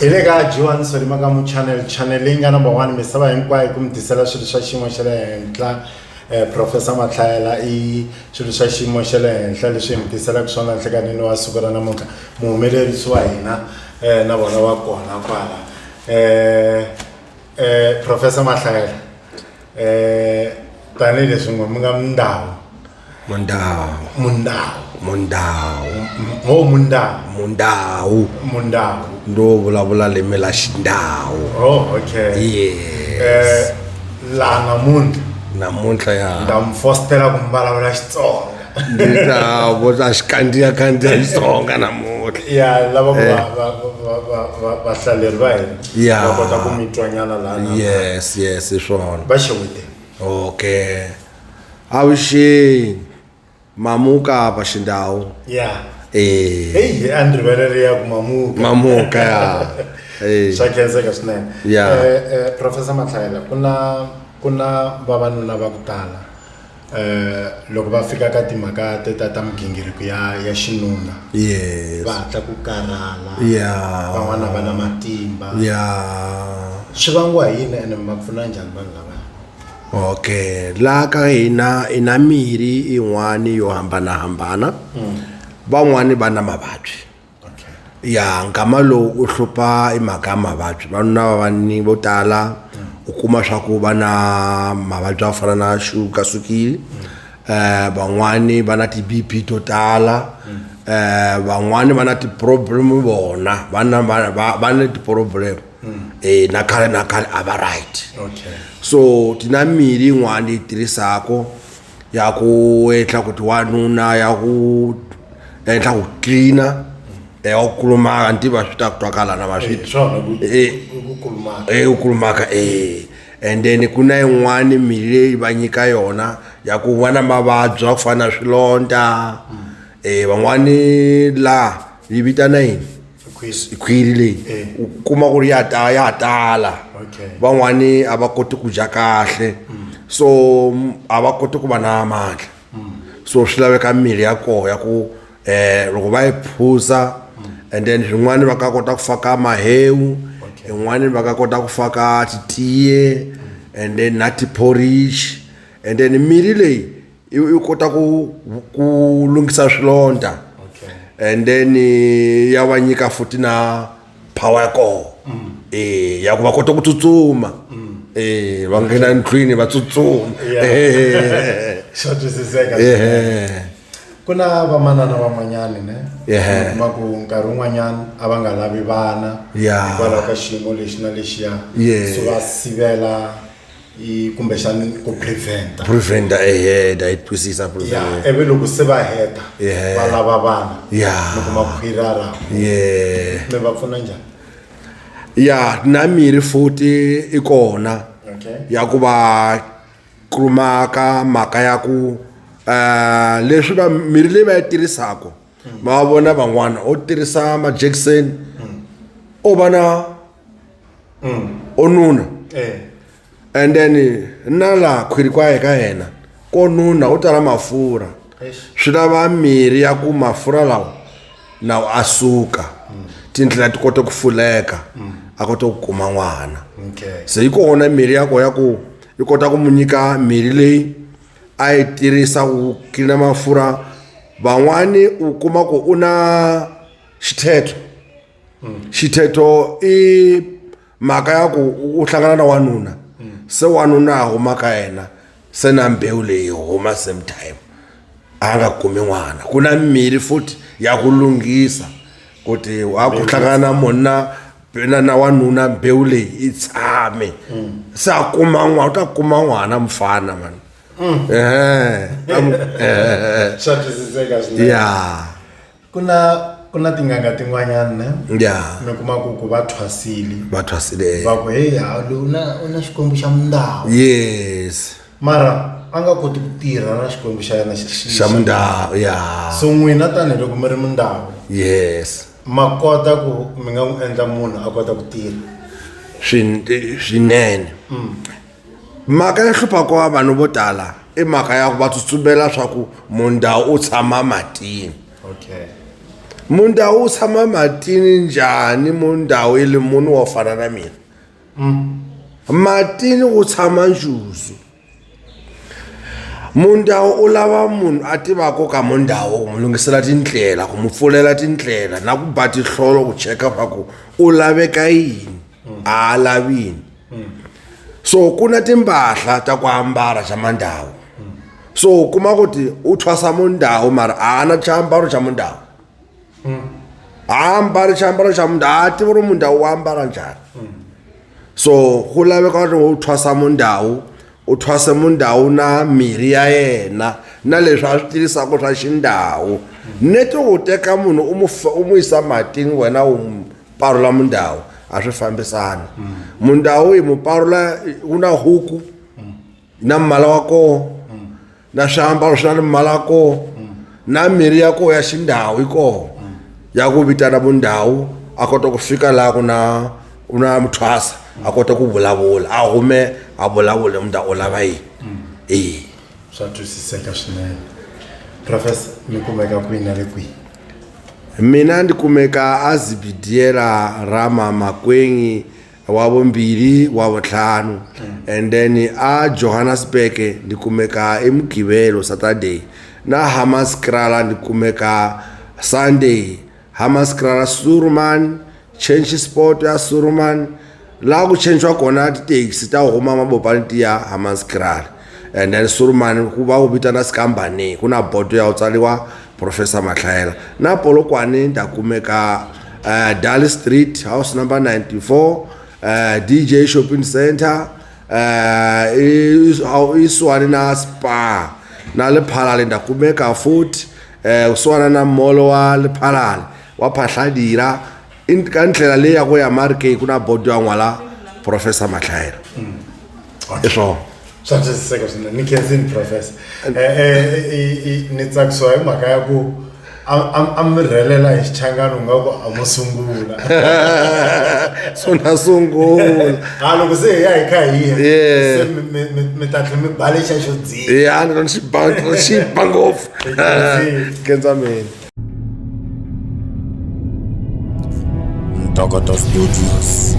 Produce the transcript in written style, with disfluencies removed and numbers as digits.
Ilega Joan Solimagamu channeling number one, Miss Saba Inquire, come to Celebration Moshele and Professor Matlaela, Shushashi Moshele and Teleshim, the selection and Taganino Sugaranamuka, Mumede Swaina, Nawana Professor Matlaela, Tanilis Mundao. Mundao. Ndo bula lemela shindao. Oh, okay. Yes. La namuntlha ya. Ndamfostela kumbala Xitsonga. Ndita boza xkandiya Xitsonga namuntlha. Yeah, lava va hlaleri va hina. Yeah. Va kota ku mitwanyana lana. Yes, swona. Va xewete. Okay. Awishi mamuka pa xindhawu. Yeah. Hey, andriveleriya ku mamuka ya. Swa khenseka swinene. Yeah. Professor Matlaela, kuna vavanuna va ku tala loko va fika ka timhaka ta migingiriko ya xinuna. Yes. Va hatla ku karhala. Yeah. Van'wana va na matimba. Yeah. Swi vangiwa hi yini ene ma pfuna njhani vanhu lava? Okay, la ka hina ina mirhi in'wani yo hambanahambana. Van'wani va na mavabyi. Ya nkama lowu u hlupha i mhaka ya mavabyi. Vanuna vanni vo tala u kuma swa ku va na mavabyi ya fana na sukiri. Van'wani va na ti-BP to tala. Van'wani va na ti-problem vona. Va na ti-problem. Na khale a va right. Okay. So tina mirhi yin'wana yi tirhisako ya ku endla ku wanuna ya ku endla ku cleana u kulumaka ntiva swi ta twakala na maswiti u kulumaka and then ku na yin'wana mirhi leyi va nyika yona ya ku va na mavabyi ku fana na swilonda van'wani la yi vitana yini khwiri leyi u kuma ku ri ya tala. Van'wani a va koti ku dya kahle so a va koti ku va na mandla so swi laveka mirhi ya koho ya ku loko va yi phuza and then swin'wana va ka kota ku faka mahewu yin'wana va ka kota ku faka titiye and then na ti-porridge and then mirhi leyi yi kota ku lunghisa swilonda and then ya va nyika futhi na power ya koho ya ku va kota ku tsutsuma va nghena ndlwini va tsutsuma. Swa twisiseka. Kuna vamanana van'wanyani ne kuma ku nkarhi wun'wanyana a va nga lavi vana hikwalaho ka xiyimo lexi na lexiya so va sivela kumbexani ku preventa da yi twisisa ivi loko se va heta va lava vana mi kuma khwirara mi va pfuna njhani? Na mirhi futhi i kona ya ku va kulumaka mhaka ya ku leswi va mirhi leyi va yi tirhisako ma vona van'wana o tirhisa ma-Jackson o va na o nuna and then na laha khwiri kwaye ka yena ko nuna u tala mafurha swi lava mirhi ya ku mafurha lawa na a suka tindlela ti kota ku fuleka a kota ku kuma n'wana se yi kona mirhi ya ko ya ku yi kota ku mu nyika mirhi leyi a yi tirhisa ku cleana mafurha. Van'wani u kuma ku u na xithetho i mhaka ya ku u hlangana na wanuna se wanuna a huma ka yena se na mbewu leyi huma same time a nga kumi n'wana. Ku na mirhi futhi ya ku lunghisa kuti a ku hlangana na monna na wanuna mbewu leyi yi tshame se a kuma n'wana u ta kuma n'wana mfana mani. Swa twisiseka swinene. Kuna tinganga tin'wanyana ne mi kuma ku va thwasile va ku hey una xikwembu xa Mundhawu. Yes. Mara a nga koti ku tirha na xikwembu xa yena xa Mundhawu. So n'wina tanihiloko mi ri Mundhawu ma kota ku mi nga n'wi endla munhu a kota ku tirha swinene. Mhaka ya hluphaka wa vanhu vo tala i mhaka ya ku va tsutsumela swa ku Mundhawu u tshama matini. mundawu u tshama matini njhani mundawu ile munhu wo fana na mina matini u tshama njuzu mundawu u lava munhu a tivaka ka mundawu ku mu lungisela tindlela ku mu pfulela tindlela na ku ba tihlolo ku cheka swa ku u laveka yini a lavini so ku na timpahla ta ku ambala xa mandawu so kuma kuti u thwasa mundawu mara a na xiambalo xa mundawu a ambala xiambalo xa mundawu a tivi ri mundawu wa ambala njhani so ku laveka kuti u thwasa mundawu u thwase mundawu na mirhi ya yena na leswi a swi tivisaka swa xindawu neti ku teka munhu u mu yisa matini wena u parula mundawu a swi fambisana mundawu hi mu parula u na huku na mmala wa koho na swiambalo swi na mmala wa koho na mirhi ya koho ya xindawu yi koho ya ku vitana mundawu a kota ku fika laha ku na muthwasa a kota ku vulavula a hume a vulavule mundawu u lava yini swa twisiseka swinene. Professor mi kumeka kwihi na le kwihi? mina ndi kumeka a Zibidiela Rama Makwengi wa vumbirhi wa vutlhanu and then a Johannesburg ndi kumeka eMugqivelo Saturday na Hammanskraal ndi kumeka Sunday. Hammanskraal Suruman change sport ya Suruman la ku change kona titaxi ta huma mabopani ti ya Hammanskraal and then Suruman ku va u vitana Skambane kuna bodo ya utsaliwa Professor Matlhaela na Polokwane nda kumeka Dali Street house number 94 DJ Shopping Center iswani na Spa na le Phalale nda kumeka futhi uswana na molo wa le Phalale wa Phahladira in ka ndlela le ya go ya Marke kuna bodo ya ngwala Professor Matlhaela eso swa twisiseka swinene. Ni khensini Professor ni tsakisiwa hi mhaka ya ku a mi rhelela hi xichangano nga ku a mo sungula so na sungula loko se hi ya hi kha hi ya se mi ta tlhe mi bale xa xo dzika ni xi ngopfu kenza mina Ntokoto Studios.